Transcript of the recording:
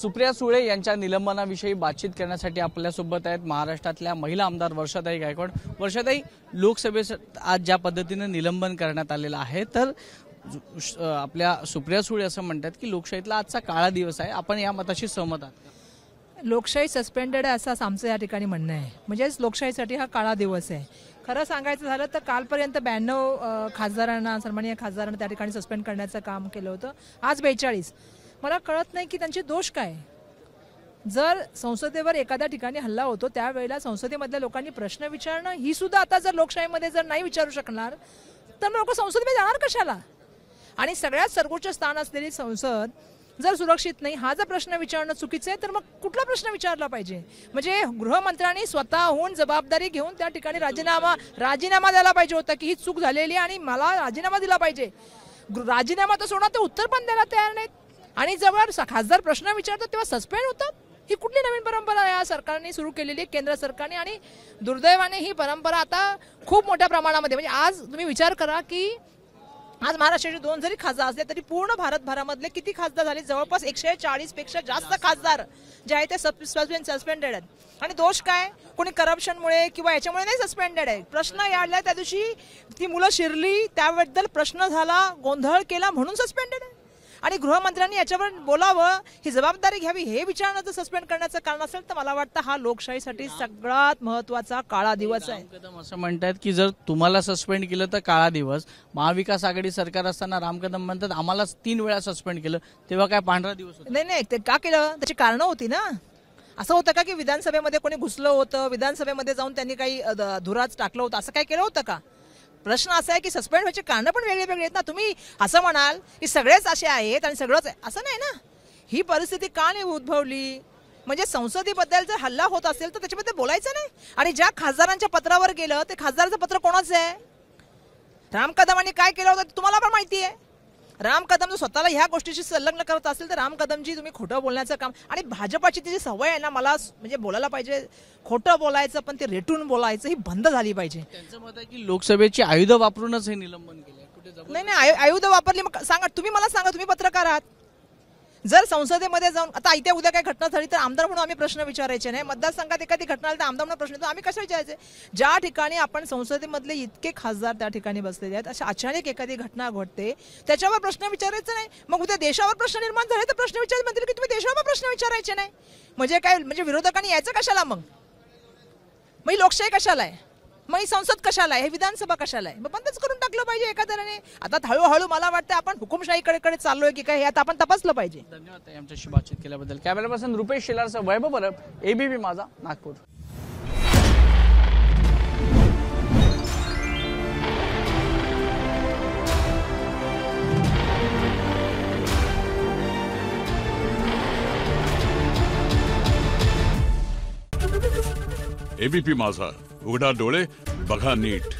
सुप्रिया सुळे यांच्या निलंबनाविषयी बातचीत करण्यासाठी आपल्यासोबत आहेत महाराष्ट्रातल्या महिला आमदार वर्षाताई गायकवाड। वर्षाताई, लोकसभेत आज ज्या पद्धतीने निलंबन करण्यात आलेलं आहे तर आपल्या सुप्रिया सुळे असं म्हणतात की लोकशाहीतला आजचा काळा दिवस आहे, आपण या मताशी सहमत आहात? लोकशाही सस्पेंडेड आहे असं आमचं या ठिकाणी म्हणणं आहे। म्हणजेच लोकशाहीसाठी हा काळा दिवस आहे। खरं सांगायचं झालं तर कालपर्यंत 92 खासदारांना, सन्माननीय खासदारांना त्या ठिकाणी सस्पेंड करण्याचं काम केलं होतं, आज 42। मला कळत नाही की त्यांचे दोष काय। जर संसदेवर एखाद्या ठिकाणी हल्ला होतो त्यावेळेला संसदेमधल्या लोकांनी प्रश्न विचारणं ही सुद्धा आता जर लोकशाहीमध्ये जर नाही विचारू शकणार तर लोक संसदेमध्ये जाणार कशाला? आणि सगळ्यात सर्वोच्च स्थान असलेली संसद जर सुरक्षित नाही, हा जर प्रश्न विचारणं चुकीचं आहे तर मग कुठला प्रश्न विचारला पाहिजे? म्हणजे गृहमंत्र्यांनी स्वतःहून जबाबदारी घेऊन त्या ठिकाणी राजीनामा द्यायला पाहिजे होता की ही चूक झालेली आणि मला राजीनामा दिला पाहिजे। राजीनामा तर सोडा, तर उत्तर पण द्यायला तयार नाहीत आणि जेव्हा खासदार प्रश्न विचारतात तेव्हा सस्पेंड होतात। ही कुठली नवीन परंपरा या सरकारने सुरू केलेली, केंद्र सरकारने, आणि दुर्दैवाने ही परंपरा आता खूप मोठ्या प्रमाणामध्ये, म्हणजे आज तुम्ही विचार करा की आज महाराष्ट्राचे 2 जरी खासदार असले तरी पूर्ण भारतभरामधले किती खासदार झाले? जवळपास 140 पेक्षा जास्त खासदार जे आहेत ते सस्पेंडेड आहेत। आणि दोष काय? कोणी करप्शनमुळे किंवा याच्यामुळे नाही सस्पेंडेड आहे। प्रश्न याडला, त्या दिवशी ती मुलं शिरली त्याबद्दल प्रश्न झाला, गोंधळ केला म्हणून सस्पेंडेड आहे। आणि गृहमंत्र्यांनी याच्यावर बोलावं, ही जबाबदारी घ्यावी, हे विचारणं जर सस्पेंड करण्याचं कारण असेल तर मला वाटतं हा लोकशाहीसाठी सगळ्यात महत्त्वाचा काळा दिवस आहे। राम कदम असं म्हणतात की जर तुम्हाला सस्पेंड केलं तर काळा दिवस। महाविकास आघाडी सरकार असताना राम कदम म्हणतात आम्हाला 3 वेळा सस्पेंड केलं, तेव्हा काय पांढरा दिवस होता? नाही, ते का केलं? त्याची कारणं होती ना। असं होतं का की विधानसभेमध्ये कोणी घुसलं होतं, विधानसभेमध्ये जाऊन त्यांनी काही धुराच टाकलं होतं, असं काय केलं होतं का? प्रश्न असा आहे की सस्पेंड व्हायचे कारण पण वेगळे वेगळे आहेत ना। तुम्ही असं म्हणाल की सगळेच असे आहेत आणि सगळंच आहे, असं नाही ना। ही परिस्थिती का नाही उद्भवली? म्हणजे संसदेबद्दल जर हल्ला होत असेल तर त्याच्याबद्दल बोलायचं नाही। आणि ज्या खासदारांच्या पत्रावर गेलं ते खासदाराचं पत्र कोणाचं आहे? राम कदमांनी काय केलं होतं ते तुम्हाला पण माहिती आहे। राम कदम जर स्वतःला ह्या गोष्टीशी संलग्न करत असेल तर राम कदमजी तुम्ही खोटं बोलण्याचं काम, आणि भाजपाची ती जी सवय आहे ना, मला म्हणजे बोलायला पाहिजे, खोटं बोलायचं पण ते रेटून बोलायचं ही बंद झाली पाहिजे। त्यांचं मत आहे की लोकसभेची आयुध वापरूनच हे निलंबन केलं। कुठे नाही, आयुध वापरली मग सांगा, तुम्ही मला सांगा, तुम्ही पत्रकार आहात, जर संसदेमध्ये जाऊन आता इथे उद्या काही घटना झाली तर आमदार म्हणून आम्ही प्रश्न विचारायचे नाही, मतदारसंघात एखादी घटना झाली तर आमदार म्हणून प्रश्न, आम्ही कसं विचारायचे? ज्या ठिकाणी आपण संसदेमधले इतके खासदार त्या ठिकाणी बसलेले आहेत, अशा अचानक एखादी घटना घडते त्याच्यावर प्रश्न विचारायचं नाही। मग उद्या देशावर प्रश्न निर्माण झाले तर प्रश्न विचारायचे म्हणतील की तुम्ही देशावर प्रश्न विचारायचे नाही, म्हणजे काय? म्हणजे विरोधकांनी यायचं कशाला? मग ही लोकशाही कशाला आहे? मग ही संसद कशाला आहे? हे विधानसभा कशाला आहे? मग बंदच करून टाकलं पाहिजे एखाद्याने। आता हळूहळू मला वाटतं आपण हुकुमशाहीकडे चाललोय की काय, हे आता आपण तपासलं पाहिजे। धन्यवाद आमच्याशी बातचीत केल्याबद्दल। कॅमेरा पर्सन रुपेश शेलारसह वैभव परब, ABP माझा, नागपूर। ABP माझा, उघडा डोळे बघा नीट।